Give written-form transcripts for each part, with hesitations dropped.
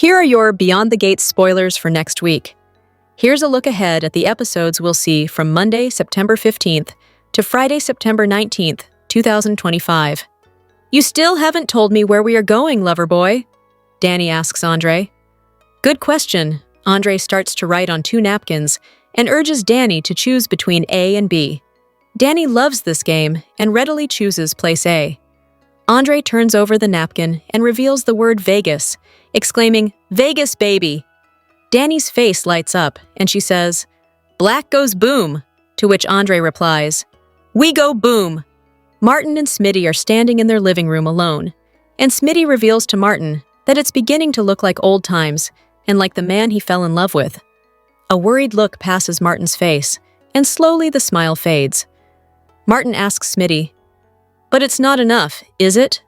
Here are your Beyond the Gates spoilers for next week. Here's a look ahead at the episodes we'll see from Monday, September 15th to Friday, September 19th, 2025. You still haven't told me where we are going, lover boy? Danny asks Andre. Good question. Andre starts to write on 2 napkins and urges Danny to choose between A and B. Danny loves this game and readily chooses place A. Andre turns over the napkin and reveals the word Vegas, exclaiming, "Vegas, baby!" Danny's face lights up and she says, "Black goes boom," to which Andre replies, "We go boom." Martin and Smitty are standing in their living room alone, and Smitty reveals to Martin that it's beginning to look like old times and like the man he fell in love with. A worried look passes Martin's face, and slowly the smile fades. Martin asks Smitty, "But it's not enough, is it?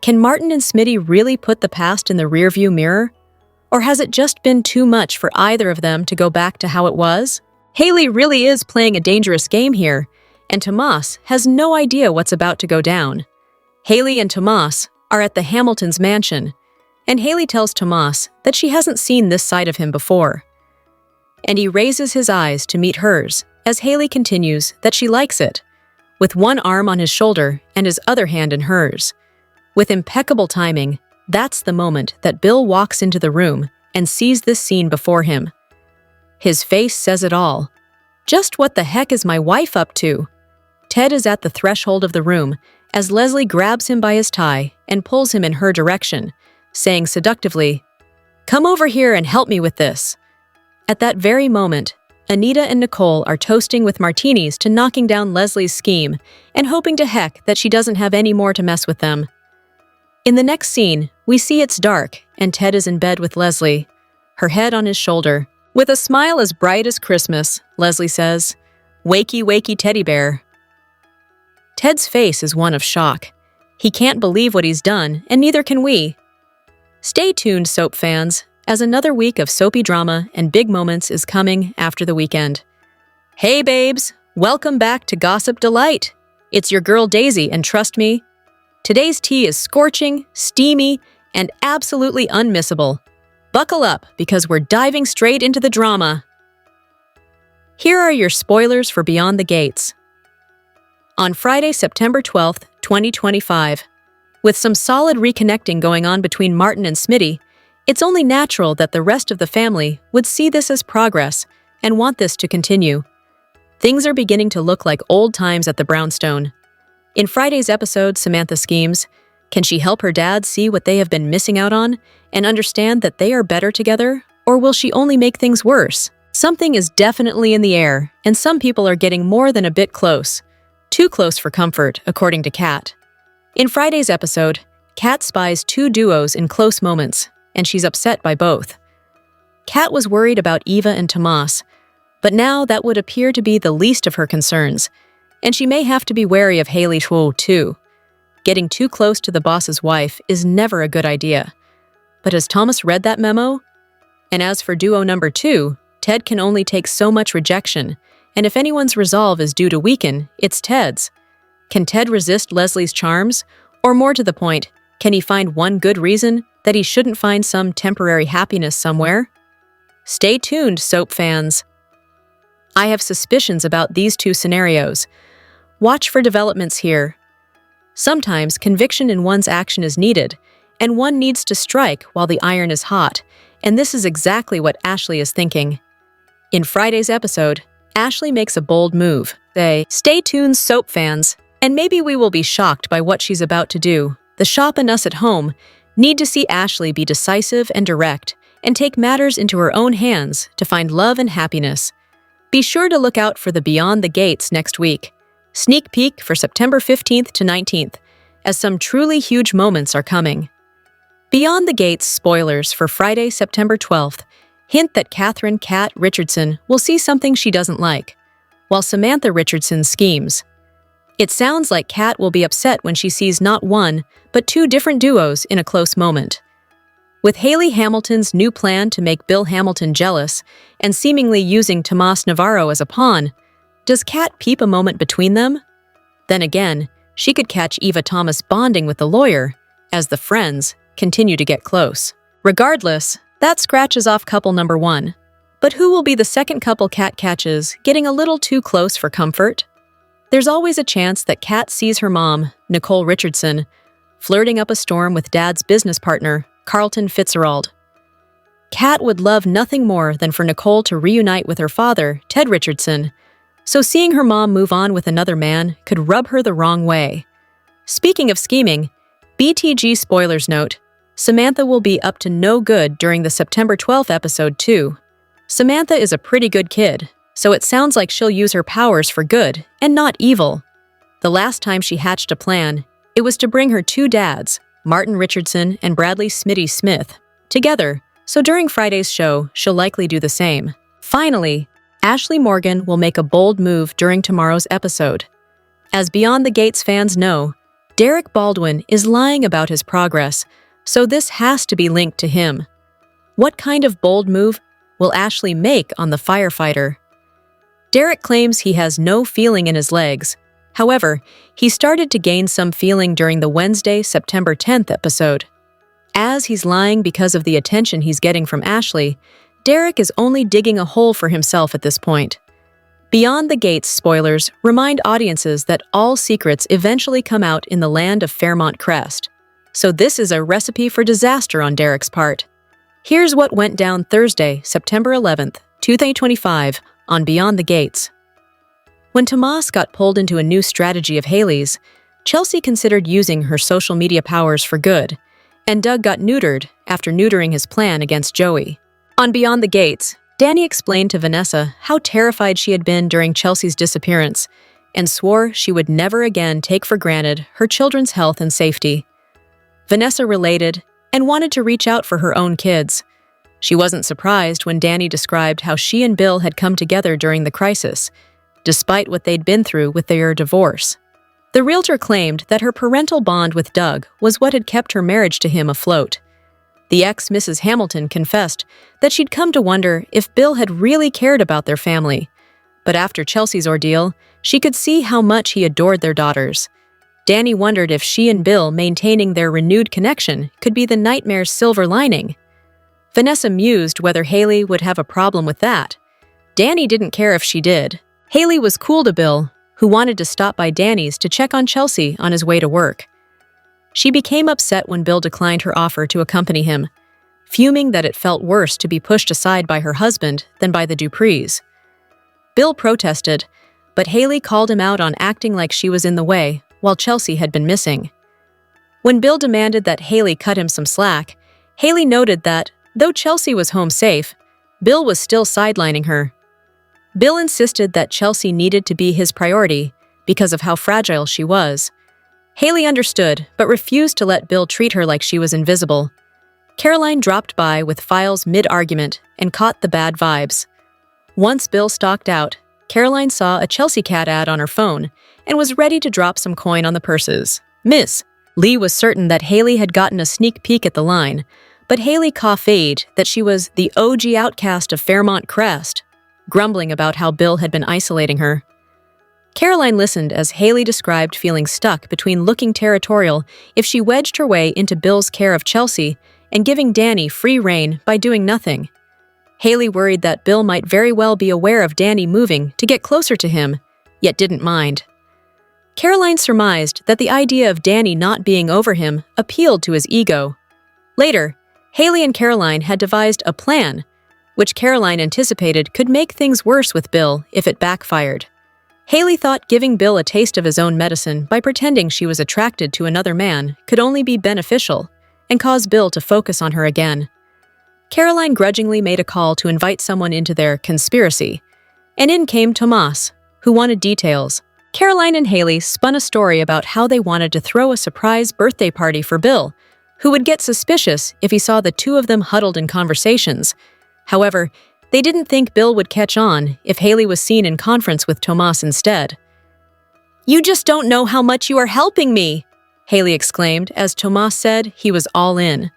Can Martin and Smitty really put the past in the rearview mirror? Or has it just been too much for either of them to go back to how it was? Hayley really is playing a dangerous game here, and Tomas has no idea what's about to go down. Hayley and Tomas are at the Hamiltons' mansion, and Hayley tells Tomas that she hasn't seen this side of him before. And he raises his eyes to meet hers as Hayley continues that she likes it, with one arm on his shoulder and his other hand in hers. With impeccable timing, that's the moment that Bill walks into the room and sees this scene before him. His face says it all. Just what the heck is my wife up to? Ted is at the threshold of the room as Leslie grabs him by his tie and pulls him in her direction, saying seductively, "Come over here and help me with this." At that very moment, Anita and Nicole are toasting with martinis to knocking down Leslie's scheme and hoping to heck that she doesn't have any more to mess with them. In the next scene, we see it's dark and Ted is in bed with Leslie, her head on his shoulder. With a smile as bright as Christmas, Leslie says, "Wakey, wakey, teddy bear." Ted's face is one of shock. He can't believe what he's done, and neither can we. Stay tuned, soap fans, as another week of soapy drama and big moments is coming after the weekend. Hey babes, welcome back to Gossip Delight. It's your girl Daisy, and trust me, today's tea is scorching, steamy, and absolutely unmissable. Buckle up, because we're diving straight into the drama. Here are your spoilers for Beyond the Gates. On Friday, September 12th, 2025, with some solid reconnecting going on between Martin and Smitty, it's only natural that the rest of the family would see this as progress and want this to continue. Things are beginning to look like old times at the brownstone. In Friday's episode, Samantha schemes, can she help her dad see what they have been missing out on and understand that they are better together, or will she only make things worse? Something is definitely in the air, and some people are getting more than a bit close. Too close for comfort, according to Kat. In Friday's episode, Kat spies 2 duos in close moments, and she's upset by both. Kat was worried about Eva and Tomas, but now that would appear to be the least of her concerns, and she may have to be wary of Hayley too. Getting too close to the boss's wife is never a good idea. But has Thomas read that memo? And as for duo number 2, Ted can only take so much rejection, and if anyone's resolve is due to weaken, it's Ted's. Can Ted resist Leslie's charms? Or more to the point, can he find one good reason that he shouldn't find some temporary happiness somewhere? Stay tuned, soap fans. I have suspicions about these 2 scenarios. Watch for developments here. Sometimes conviction in one's action is needed, and one needs to strike while the iron is hot, and this is exactly what Ashley is thinking. In Friday's episode, Ashley makes a bold move. Stay tuned, soap fans, and maybe we will be shocked by what she's about to do. The shop and us at home need to see Ashley be decisive and direct and take matters into her own hands to find love and happiness. Be sure to look out for the Beyond the Gates next week. Sneak peek for September 15th to 19th, as some truly huge moments are coming. Beyond the Gates spoilers for Friday, September 12th hint that Catherine "Kat" Richardson will see something she doesn't like, while Samantha Richardson schemes. It sounds like Kat will be upset when she sees not one, but 2 different duos in a close moment. With Hayley Hamilton's new plan to make Bill Hamilton jealous and seemingly using Tomas Navarro as a pawn, does Kat peep a moment between them? Then again, she could catch Eva Thomas bonding with the lawyer as the friends continue to get close. Regardless, that scratches off couple number 1. But who will be the second couple Kat catches getting a little too close for comfort? There's always a chance that Kat sees her mom, Nicole Richardson, flirting up a storm with Dad's business partner, Carlton Fitzgerald. Kat would love nothing more than for Nicole to reunite with her father, Ted Richardson, so seeing her mom move on with another man could rub her the wrong way. Speaking of scheming, BTG spoilers note, Samantha will be up to no good during the September 12th episode too. Samantha is a pretty good kid, so it sounds like she'll use her powers for good and not evil. The last time she hatched a plan, it was to bring her 2 dads, Martin Richardson and Bradley Smitty Smith, together, so during Friday's show, she'll likely do the same. Finally, Ashley Morgan will make a bold move during tomorrow's episode. As Beyond the Gates fans know, Derrick Baldwin is lying about his progress, so this has to be linked to him. What kind of bold move will Ashley make on the firefighter? Derrick claims he has no feeling in his legs. However, he started to gain some feeling during the Wednesday, September 10th episode. As he's lying because of the attention he's getting from Ashley, Derrick is only digging a hole for himself at this point. Beyond the Gates spoilers remind audiences that all secrets eventually come out in the land of Fairmont Crest. So this is a recipe for disaster on Derrick's part. Here's what went down Thursday, September 11th, 2025, on Beyond the Gates. When Tomas got pulled into a new strategy of Hayley's, Chelsea considered using her social media powers for good, and Doug got neutered after neutering his plan against Joey. On Beyond the Gates, Danny explained to Vanessa how terrified she had been during Chelsea's disappearance and swore she would never again take for granted her children's health and safety. Vanessa related and wanted to reach out for her own kids. She wasn't surprised when Danny described how she and Bill had come together during the crisis, despite what they'd been through with their divorce. The realtor claimed that her parental bond with Doug was what had kept her marriage to him afloat. The ex-Mrs. Hamilton confessed that she'd come to wonder if Bill had really cared about their family. But after Chelsea's ordeal, she could see how much he adored their daughters. Danny wondered if she and Bill maintaining their renewed connection could be the nightmare's silver lining. Vanessa mused whether Hayley would have a problem with that. Danny didn't care if she did. Hayley was cool to Bill, who wanted to stop by Danny's to check on Chelsea on his way to work. She became upset when Bill declined her offer to accompany him, fuming that it felt worse to be pushed aside by her husband than by the Duprees. Bill protested, but Hayley called him out on acting like she was in the way while Chelsea had been missing. When Bill demanded that Hayley cut him some slack, Hayley noted that, though Chelsea was home safe, Bill was still sidelining her. Bill insisted that Chelsea needed to be his priority because of how fragile she was. Hayley understood, but refused to let Bill treat her like she was invisible. Caroline dropped by with files mid-argument and caught the bad vibes. Once Bill stalked out, Caroline saw a Chelsea Cat ad on her phone and was ready to drop some coin on the purses. Miss Lee was certain that Hayley had gotten a sneak peek at the line, but Hayley coughed that she was the OG outcast of Fairmont Crest, grumbling about how Bill had been isolating her. Caroline listened as Hayley described feeling stuck between looking territorial if she wedged her way into Bill's care of Chelsea and giving Danny free rein by doing nothing. Hayley worried that Bill might very well be aware of Danny moving to get closer to him, yet didn't mind. Caroline surmised that the idea of Danny not being over him appealed to his ego. Later, Hayley and Caroline had devised a plan, which Caroline anticipated could make things worse with Bill if it backfired. Hayley thought giving Bill a taste of his own medicine by pretending she was attracted to another man could only be beneficial and cause Bill to focus on her again. Caroline grudgingly made a call to invite someone into their conspiracy, and in came Tomas, who wanted details. Caroline and Hayley spun a story about how they wanted to throw a surprise birthday party for Bill, who would get suspicious if he saw the two of them huddled in conversations. However, they didn't think Bill would catch on if Hayley was seen in conference with Tomas instead. "You just don't know how much you are helping me," Hayley exclaimed as Tomas said he was all in.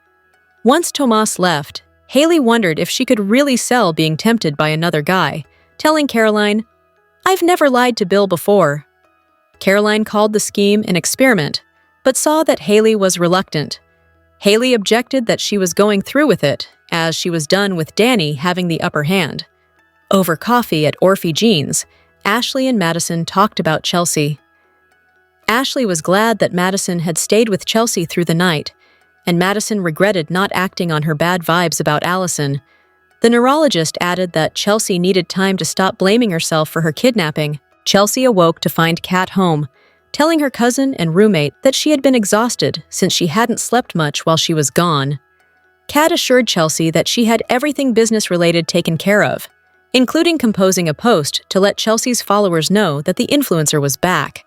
Once Tomas left, Hayley wondered if she could really sell being tempted by another guy, telling Caroline, "I've never lied to Bill before." Caroline called the scheme an experiment, but saw that Hayley was reluctant. Hayley objected that she was going through with it, as she was done with Danny having the upper hand. Over coffee at Orphe Jean's, Ashley and Madison talked about Chelsea. Ashley was glad that Madison had stayed with Chelsea through the night, and Madison regretted not acting on her bad vibes about Allison. The neurologist added that Chelsea needed time to stop blaming herself for her kidnapping. Chelsea awoke to find Kat home, telling her cousin and roommate that she had been exhausted since she hadn't slept much while she was gone. Kat assured Chelsea that she had everything business-related taken care of, including composing a post to let Chelsea's followers know that the influencer was back.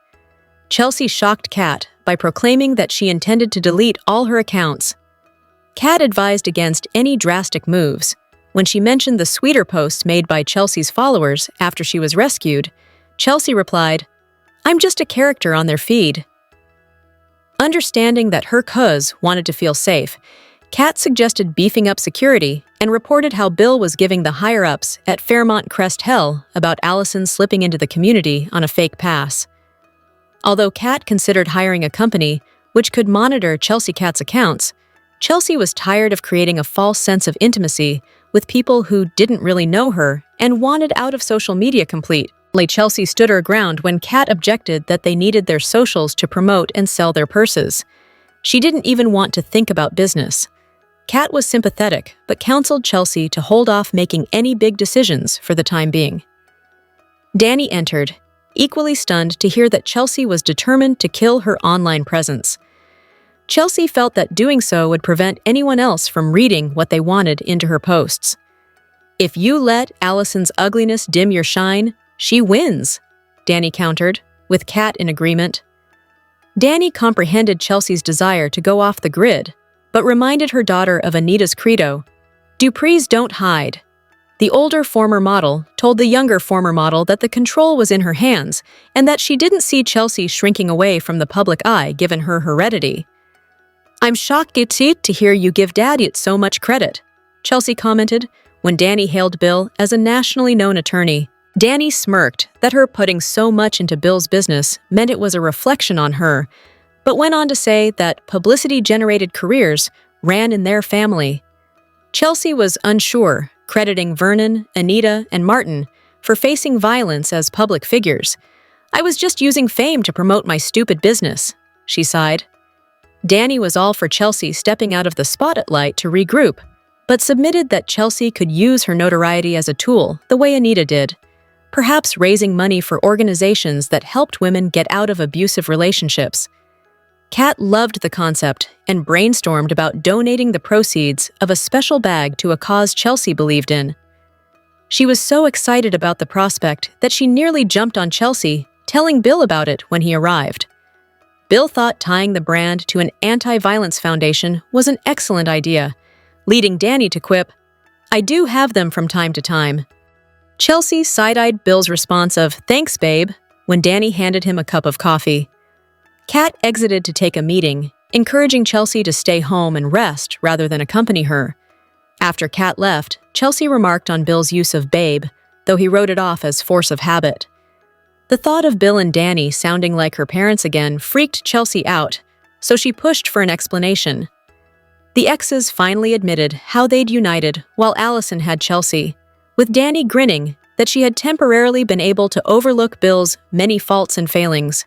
Chelsea shocked Kat by proclaiming that she intended to delete all her accounts. Kat advised against any drastic moves. When she mentioned the sweeter posts made by Chelsea's followers after she was rescued, Chelsea replied, "I'm just a character on their feed." Understanding that her cuz wanted to feel safe, Kat suggested beefing up security and reported how Bill was giving the higher-ups at Fairmont Crest hell about Allison slipping into the community on a fake pass. Although Kat considered hiring a company which could monitor Chelsea Kat's accounts, Chelsea was tired of creating a false sense of intimacy with people who didn't really know her and wanted out of social media completely. Chelsea stood her ground when Kat objected that they needed their socials to promote and sell their purses. She didn't even want to think about business. Kat was sympathetic, but counseled Chelsea to hold off making any big decisions for the time being. Danny entered, equally stunned to hear that Chelsea was determined to kill her online presence. Chelsea felt that doing so would prevent anyone else from reading what they wanted into her posts. "If you let Allison's ugliness dim your shine, she wins," Danny countered, with Kat in agreement. Danny comprehended Chelsea's desire to go off the grid, but reminded her daughter of Anita's credo, "Duprees don't hide." The older former model told the younger former model that the control was in her hands and that she didn't see Chelsea shrinking away from the public eye given her heredity. "I'm shocked to hear you give Daddy so much credit," Chelsea commented when Danny hailed Bill as a nationally known attorney. Danny smirked that her putting so much into Bill's business meant it was a reflection on her, but went on to say that publicity-generated careers ran in their family. Chelsea was unsure, crediting Vernon, Anita, and Martin for facing violence as public figures. "I was just using fame to promote my stupid business," she sighed. Danny was all for Chelsea stepping out of the spotlight to regroup, but submitted that Chelsea could use her notoriety as a tool the way Anita did, perhaps raising money for organizations that helped women get out of abusive relationships. Kat loved the concept and brainstormed about donating the proceeds of a special bag to a cause Chelsea believed in. She was so excited about the prospect that she nearly jumped on Chelsea, telling Bill about it when he arrived. Bill thought tying the brand to an anti-violence foundation was an excellent idea, leading Danny to quip, "I do have them from time to time." Chelsea side-eyed Bill's response of, "Thanks, babe," when Danny handed him a cup of coffee. Kat exited to take a meeting, encouraging Chelsea to stay home and rest rather than accompany her. After Kat left, Chelsea remarked on Bill's use of babe, though he wrote it off as force of habit. The thought of Bill and Danny sounding like her parents again freaked Chelsea out, so she pushed for an explanation. The exes finally admitted how they'd united while Allison had Chelsea, with Danny grinning that she had temporarily been able to overlook Bill's many faults and failings.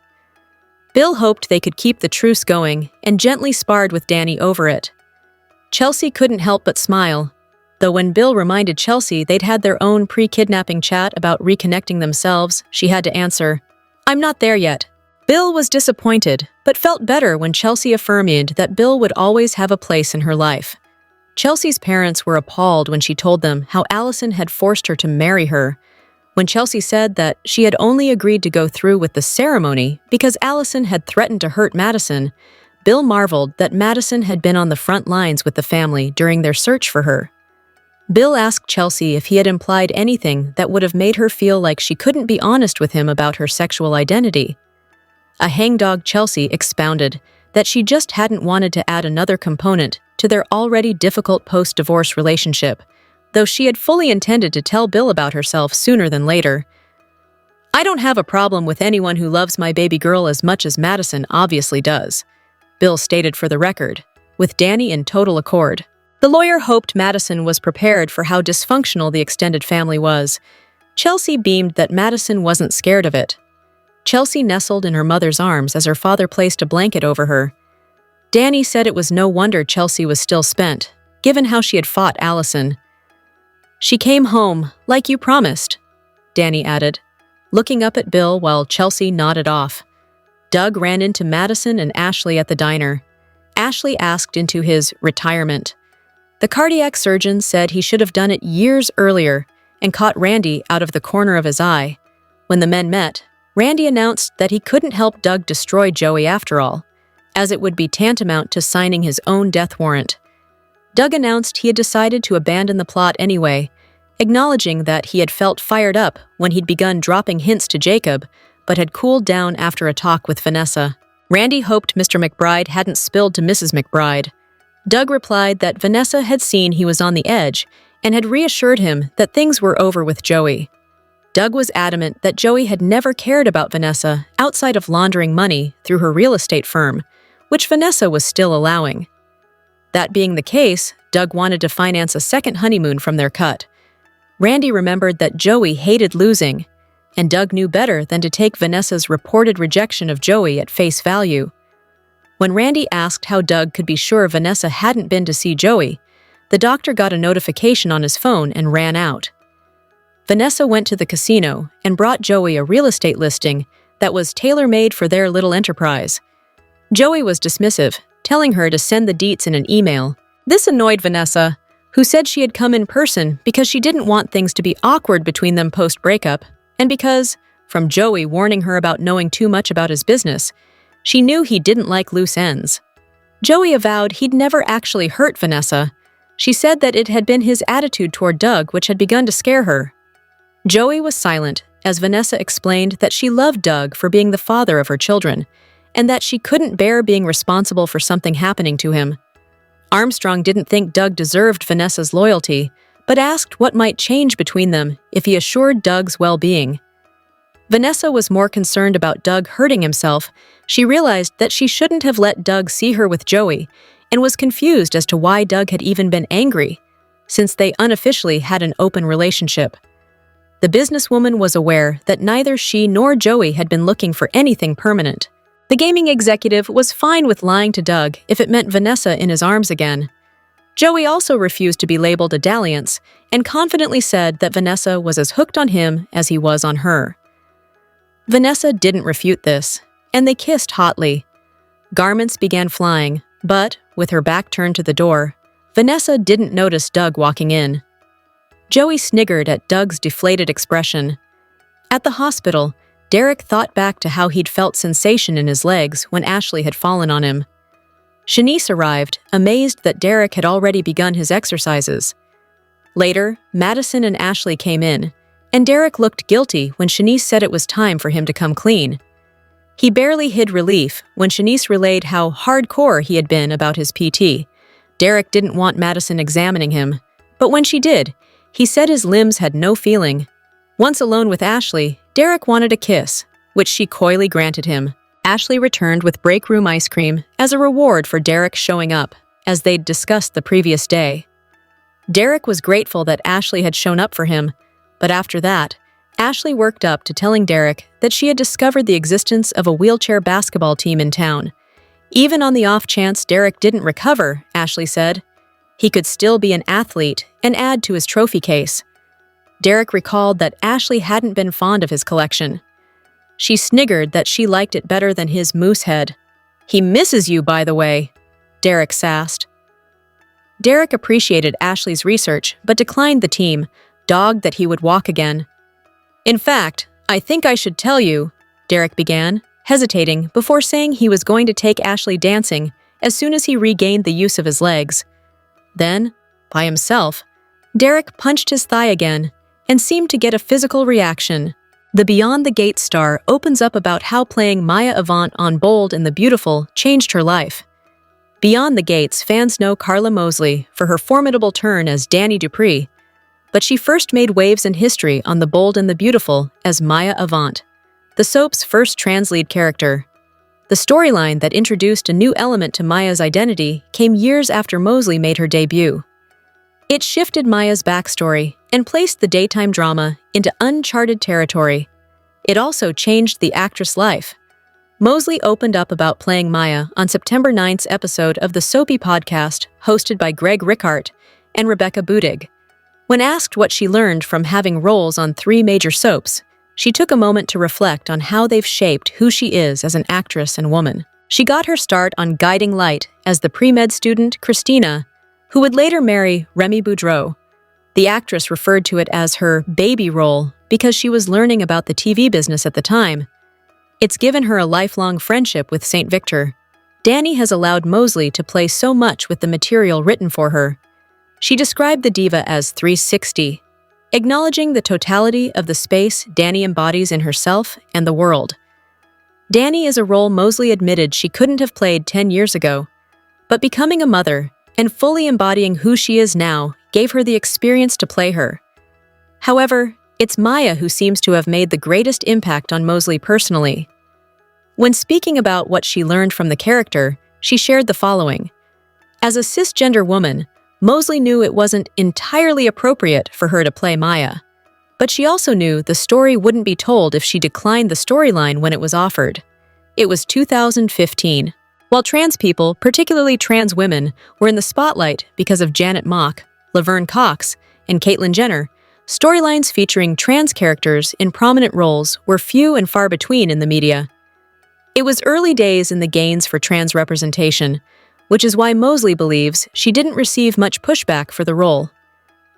Bill hoped they could keep the truce going and gently sparred with Danny over it. Chelsea couldn't help but smile, though when Bill reminded Chelsea they'd had their own pre-kidnapping chat about reconnecting themselves, she had to answer, "I'm not there yet." Bill was disappointed, but felt better when Chelsea affirmed that Bill would always have a place in her life. Chelsea's parents were appalled when she told them how Allison had forced her to marry her. When Chelsea said that she had only agreed to go through with the ceremony because Allison had threatened to hurt Madison, Bill marveled that Madison had been on the front lines with the family during their search for her. Bill asked Chelsea if he had implied anything that would have made her feel like she couldn't be honest with him about her sexual identity. A hangdog Chelsea expounded that she just hadn't wanted to add another component to their already difficult post-divorce relationship, though she had fully intended to tell Bill about herself sooner than later. "I don't have a problem with anyone who loves my baby girl as much as Madison obviously does," Bill stated for the record, with Danny in total accord. The lawyer hoped Madison was prepared for how dysfunctional the extended family was. Chelsea beamed that Madison wasn't scared of it. Chelsea nestled in her mother's arms as her father placed a blanket over her. Danny said it was no wonder Chelsea was still spent, given how she had fought Allison. "She came home, like you promised," Danny added, looking up at Bill while Chelsea nodded off. Doug ran into Madison and Ashley at the diner. Ashley asked into his retirement. The cardiac surgeon said he should have done it years earlier and caught Randy out of the corner of his eye. When the men met, Randy announced that he couldn't help Doug destroy Joey after all, as it would be tantamount to signing his own death warrant. Doug announced he had decided to abandon the plot anyway, acknowledging that he had felt fired up when he'd begun dropping hints to Jacob, but had cooled down after a talk with Vanessa. Randy hoped Mr. McBride hadn't spilled to Mrs. McBride. Doug replied that Vanessa had seen he was on the edge and had reassured him that things were over with Joey. Doug was adamant that Joey had never cared about Vanessa outside of laundering money through her real estate firm, which Vanessa was still allowing. That being the case, Doug wanted to finance a second honeymoon from their cut. Randy remembered that Joey hated losing, and Doug knew better than to take Vanessa's reported rejection of Joey at face value. When Randy asked how Doug could be sure Vanessa hadn't been to see Joey, the doctor got a notification on his phone and ran out. Vanessa went to the casino and brought Joey a real estate listing that was tailor-made for their little enterprise. Joey was dismissive, telling her to send the deets in an email. This annoyed Vanessa, who said she had come in person because she didn't want things to be awkward between them post-breakup, and because, from Joey warning her about knowing too much about his business, she knew he didn't like loose ends. Joey avowed he'd never actually hurt Vanessa. She said that it had been his attitude toward Doug which had begun to scare her. Joey was silent as Vanessa explained that she loved Doug for being the father of her children, and that she couldn't bear being responsible for something happening to him. Armstrong didn't think Doug deserved Vanessa's loyalty, but asked what might change between them if he assured Doug's well-being. Vanessa was more concerned about Doug hurting himself. She realized that she shouldn't have let Doug see her with Joey, and was confused as to why Doug had even been angry, since they unofficially had an open relationship. The businesswoman was aware that neither she nor Joey had been looking for anything permanent. The gaming executive was fine with lying to Doug if it meant Vanessa in his arms again. Joey also refused to be labeled a dalliance and confidently said that Vanessa was as hooked on him as he was on her. Vanessa didn't refute this, and they kissed hotly. Garments began flying, but, with her back turned to the door, Vanessa didn't notice Doug walking in. Joey sniggered at Doug's deflated expression. At the hospital, Derrick thought back to how he'd felt sensation in his legs when Ashley had fallen on him. Shanice arrived, amazed that Derrick had already begun his exercises. Later, Madison and Ashley came in, and Derrick looked guilty when Shanice said it was time for him to come clean. He barely hid relief when Shanice relayed how hardcore he had been about his PT. Derrick didn't want Madison examining him, but when she did, he said his limbs had no feeling. Once alone with Ashley, Derrick wanted a kiss, which she coyly granted him. Ashley returned with break room ice cream as a reward for Derrick showing up, as they'd discussed the previous day. Derrick was grateful that Ashley had shown up for him, but after that, Ashley worked up to telling Derrick that she had discovered the existence of a wheelchair basketball team in town. Even on the off chance Derrick didn't recover, Ashley said, he could still be an athlete and add to his trophy case. Derrick recalled that Ashley hadn't been fond of his collection. She sniggered that she liked it better than his moose head. "He misses you, by the way," Derrick sassed. Derrick appreciated Ashley's research but declined the team, dogged that he would walk again. "In fact, I think I should tell you," Derrick began, hesitating before saying he was going to take Ashley dancing as soon as he regained the use of his legs. Then, by himself, Derrick punched his thigh again and seemed to get a physical reaction. The Beyond the Gate star opens up about how playing Maya Avant on Bold and the Beautiful changed her life. Beyond the Gates fans know Carla Mosley for her formidable turn as Danny Dupree, but she first made waves in history on The Bold and the Beautiful as Maya Avant, the soap's first trans lead character. The storyline that introduced a new element to Maya's identity came years after Mosley made her debut. It shifted Maya's backstory and placed the daytime drama into uncharted territory. It also changed the actress' life. Mosley opened up about playing Maya on September 9th's episode of the soapy podcast hosted by Greg Rickhart and Rebecca Budig. When asked what she learned from having roles on 3 major soaps, she took a moment to reflect on how they've shaped who she is as an actress and woman. She got her start on Guiding Light as the pre-med student Christina, who would later marry Remy Boudreau. The actress referred to it as her baby role because she was learning about the TV business at the time. It's given her a lifelong friendship with St. Victor. Dani has allowed Mosley to play so much with the material written for her. She described the diva as 360, acknowledging the totality of the space Dani embodies in herself and the world. Dani is a role Mosley admitted she couldn't have played 10 years ago, but becoming a mother and fully embodying who she is now gave her the experience to play her. However, it's Maya who seems to have made the greatest impact on Mosley personally. When speaking about what she learned from the character, she shared the following. As a cisgender woman, Mosley knew it wasn't entirely appropriate for her to play Maya, but she also knew the story wouldn't be told if she declined the storyline when it was offered. It was 2015. While trans people, particularly trans women, were in the spotlight because of Janet Mock, Laverne Cox, and Caitlyn Jenner, storylines featuring trans characters in prominent roles were few and far between in the media. It was early days in the gains for trans representation, which is why Mosley believes she didn't receive much pushback for the role.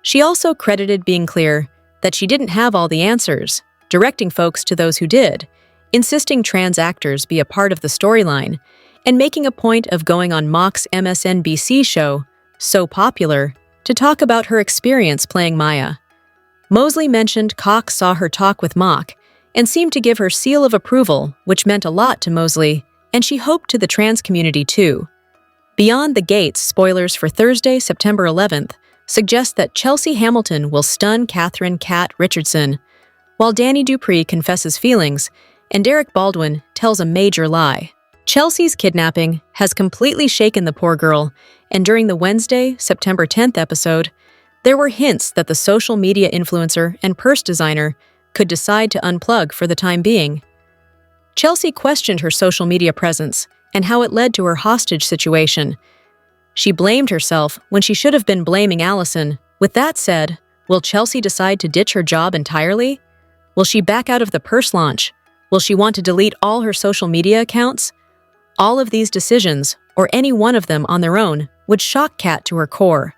She also credited being clear that she didn't have all the answers, directing folks to those who did, insisting trans actors be a part of the storyline, and making a point of going on Mock's MSNBC show, So Popular, to talk about her experience playing Maya. Mosley mentioned Cox saw her talk with Mock and seemed to give her seal of approval, which meant a lot to Mosley, and she hoped to the trans community too. Beyond the Gates spoilers for Thursday, September 11th, suggest that Chelsea Hamilton will stun Catherine "Cat" Richardson, while Dani Dupree confesses feelings and Derrick Baldwin tells a major lie. Chelsea's kidnapping has completely shaken the poor girl, and during the Wednesday, September 10th episode, there were hints that the social media influencer and purse designer could decide to unplug for the time being. Chelsea questioned her social media presence and how it led to her hostage situation. She blamed herself when she should have been blaming Allison. With that said, will Chelsea decide to ditch her job entirely? Will she back out of the purse launch? Will she want to delete all her social media accounts? All of these decisions, or any one of them on their own, would shock Kat to her core.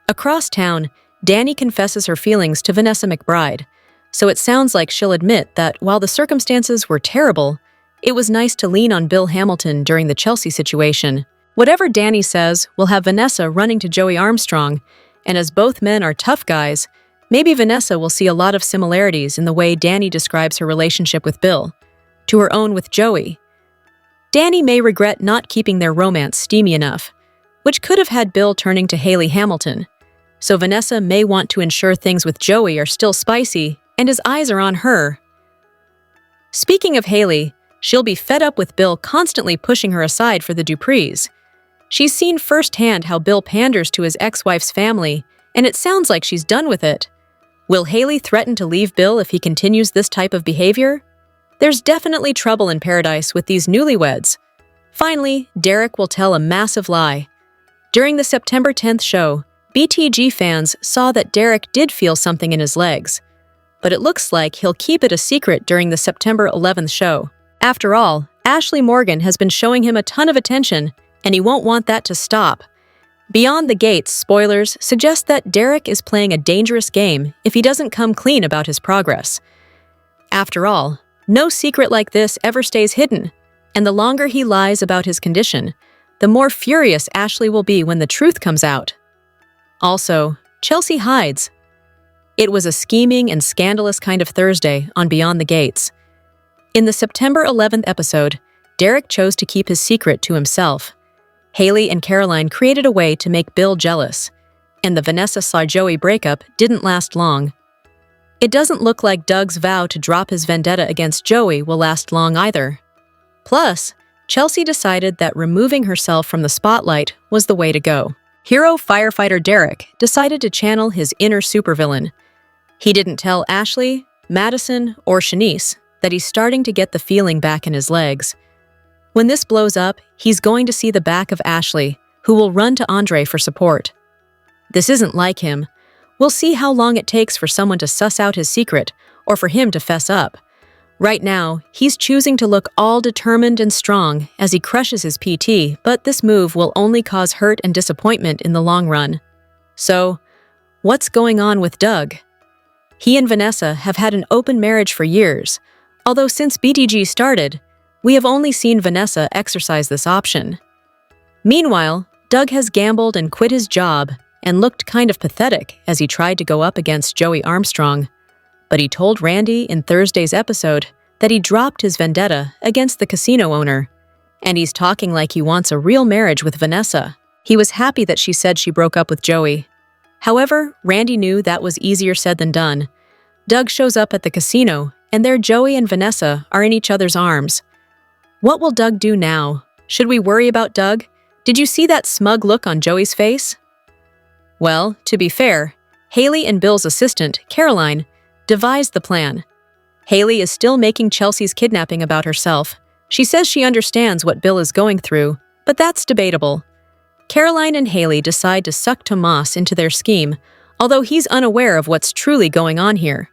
Across town, Dani confesses her feelings to Vanessa McBride, so it sounds like she'll admit that while the circumstances were terrible, it was nice to lean on Bill Hamilton during the Chelsea situation. Whatever Dani says will have Vanessa running to Joey Armstrong, and as both men are tough guys, maybe Vanessa will see a lot of similarities in the way Dani describes her relationship with Bill, to her own with Joey. Dani may regret not keeping their romance steamy enough, which could have had Bill turning to Hayley Hamilton, so Vanessa may want to ensure things with Joey are still spicy and his eyes are on her. Speaking of Hayley, she'll be fed up with Bill constantly pushing her aside for the Duprees. She's seen firsthand how Bill panders to his ex-wife's family, and it sounds like she's done with it. Will Hayley threaten to leave Bill if he continues this type of behavior? There's definitely trouble in paradise with these newlyweds. Finally, Derrick will tell a massive lie. During the September 10th show, BTG fans saw that Derrick did feel something in his legs, but it looks like he'll keep it a secret during the September 11th show. After all, Ashley Morgan has been showing him a ton of attention, and he won't want that to stop. Beyond the Gates spoilers suggest that Derrick is playing a dangerous game if he doesn't come clean about his progress. After all, no secret like this ever stays hidden, and the longer he lies about his condition, the more furious Ashley will be when the truth comes out. Also, Chelsea hides. It was a scheming and scandalous kind of Thursday on Beyond the Gates. In the September 11th episode, Derrick chose to keep his secret to himself. Hayley and Caroline created a way to make Bill jealous, and the Vanessa saw Joey breakup didn't last long. It doesn't look like Doug's vow to drop his vendetta against Joey will last long either. Plus, Chelsea decided that removing herself from the spotlight was the way to go. Hero firefighter Derrick decided to channel his inner supervillain. He didn't tell Ashley, Madison, or Shanice that he's starting to get the feeling back in his legs. When this blows up, he's going to see the back of Ashley, who will run to Andre for support. This isn't like him. We'll see how long it takes for someone to suss out his secret, or for him to fess up. Right now, he's choosing to look all determined and strong as he crushes his PT, but this move will only cause hurt and disappointment in the long run. So, what's going on with Doug? He and Vanessa have had an open marriage for years, although since BTG started, we have only seen Vanessa exercise this option. Meanwhile, Doug has gambled and quit his job and looked kind of pathetic as he tried to go up against Joey Armstrong. But he told Randy in Thursday's episode that he dropped his vendetta against the casino owner, and he's talking like he wants a real marriage with Vanessa. He was happy that she said she broke up with Joey. However, Randy knew that was easier said than done. Doug shows up at the casino, and there Joey and Vanessa are in each other's arms. What will Doug do now? Should we worry about Doug? Did you see that smug look on Joey's face? Well, to be fair, Hayley and Bill's assistant, Caroline, devised the plan. Hayley is still making Chelsea's kidnapping about herself. She says she understands what Bill is going through, but that's debatable. Caroline and Hayley decide to suck Tomas into their scheme, although he's unaware of what's truly going on here.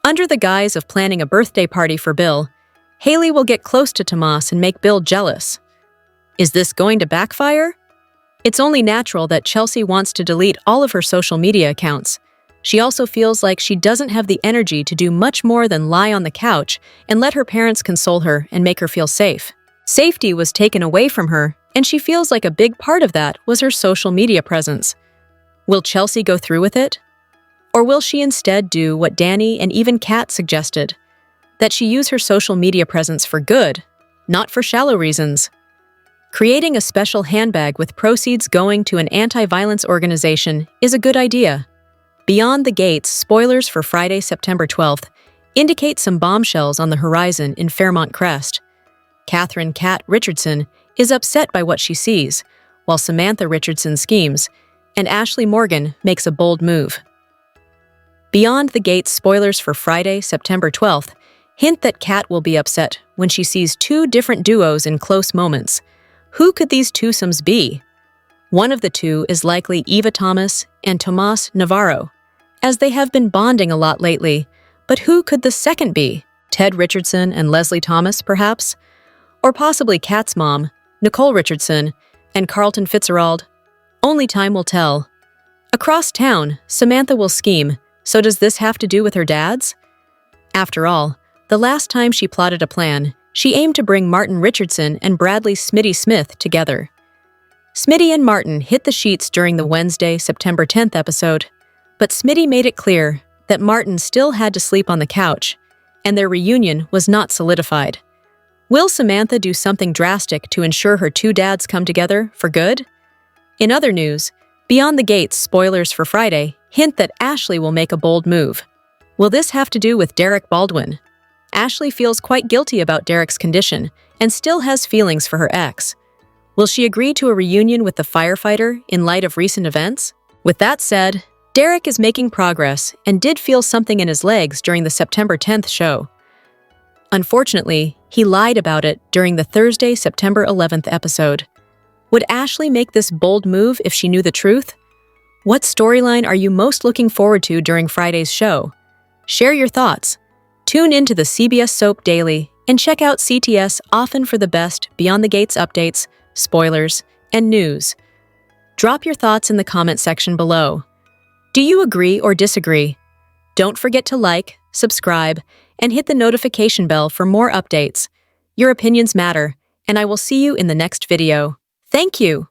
Under the guise of planning a birthday party for Bill, Hayley will get close to Tomas and make Bill jealous. Is this going to backfire? It's only natural that Chelsea wants to delete all of her social media accounts. She also feels like she doesn't have the energy to do much more than lie on the couch and let her parents console her and make her feel safe. Safety was taken away from her, and she feels like a big part of that was her social media presence. Will Chelsea go through with it? Or will she instead do what Danny and even Kat suggested? That she use her social media presence for good, not for shallow reasons. Creating a special handbag with proceeds going to an anti-violence organization is a good idea. Beyond the Gates spoilers for Friday, September 12th indicate some bombshells on the horizon in Fairmont Crest. Catherine "Kat" Richardson is upset by what she sees, while Samantha Richardson schemes, and Ashley Morgan makes a bold move. Beyond the Gates spoilers for Friday, September 12th hint that Kat will be upset when she sees two different duos in close moments. Who could these twosomes be? One of the two is likely Eva Thomas and Tomas Navarro, as they have been bonding a lot lately. But who could the second be? Ted Richardson and Leslie Thomas, perhaps? Or possibly Kat's mom, Nicole Richardson, and Carlton Fitzgerald? Only time will tell. Across town, Samantha will scheme, so does this have to do with her dad's? After all, the last time she plotted a plan, she aimed to bring Martin Richardson and Bradley "Smitty" Smith together. Smitty and Martin hit the sheets during the Wednesday, September 10th episode, but Smitty made it clear that Martin still had to sleep on the couch, and their reunion was not solidified. Will Samantha do something drastic to ensure her two dads come together for good? In other news, Beyond the Gates spoilers for Friday hint that Ashley will make a bold move. Will this have to do with Derrick Baldwin? Ashley feels quite guilty about Derrick's condition and still has feelings for her ex. Will she agree to a reunion with the firefighter in light of recent events? With that said, Derrick is making progress and did feel something in his legs during the September 10th show. Unfortunately, he lied about it during the Thursday, September 11th episode. Would Ashley make this bold move if she knew the truth? What storyline are you most looking forward to during Friday's show? Share your thoughts. Tune into the CBS Soap Daily and check out CTS often for the best Beyond the Gates updates, spoilers, and news. Drop your thoughts in the comment section below. Do you agree or disagree? Don't forget to like, subscribe, and hit the notification bell for more updates. Your opinions matter, and I will see you in the next video. Thank you!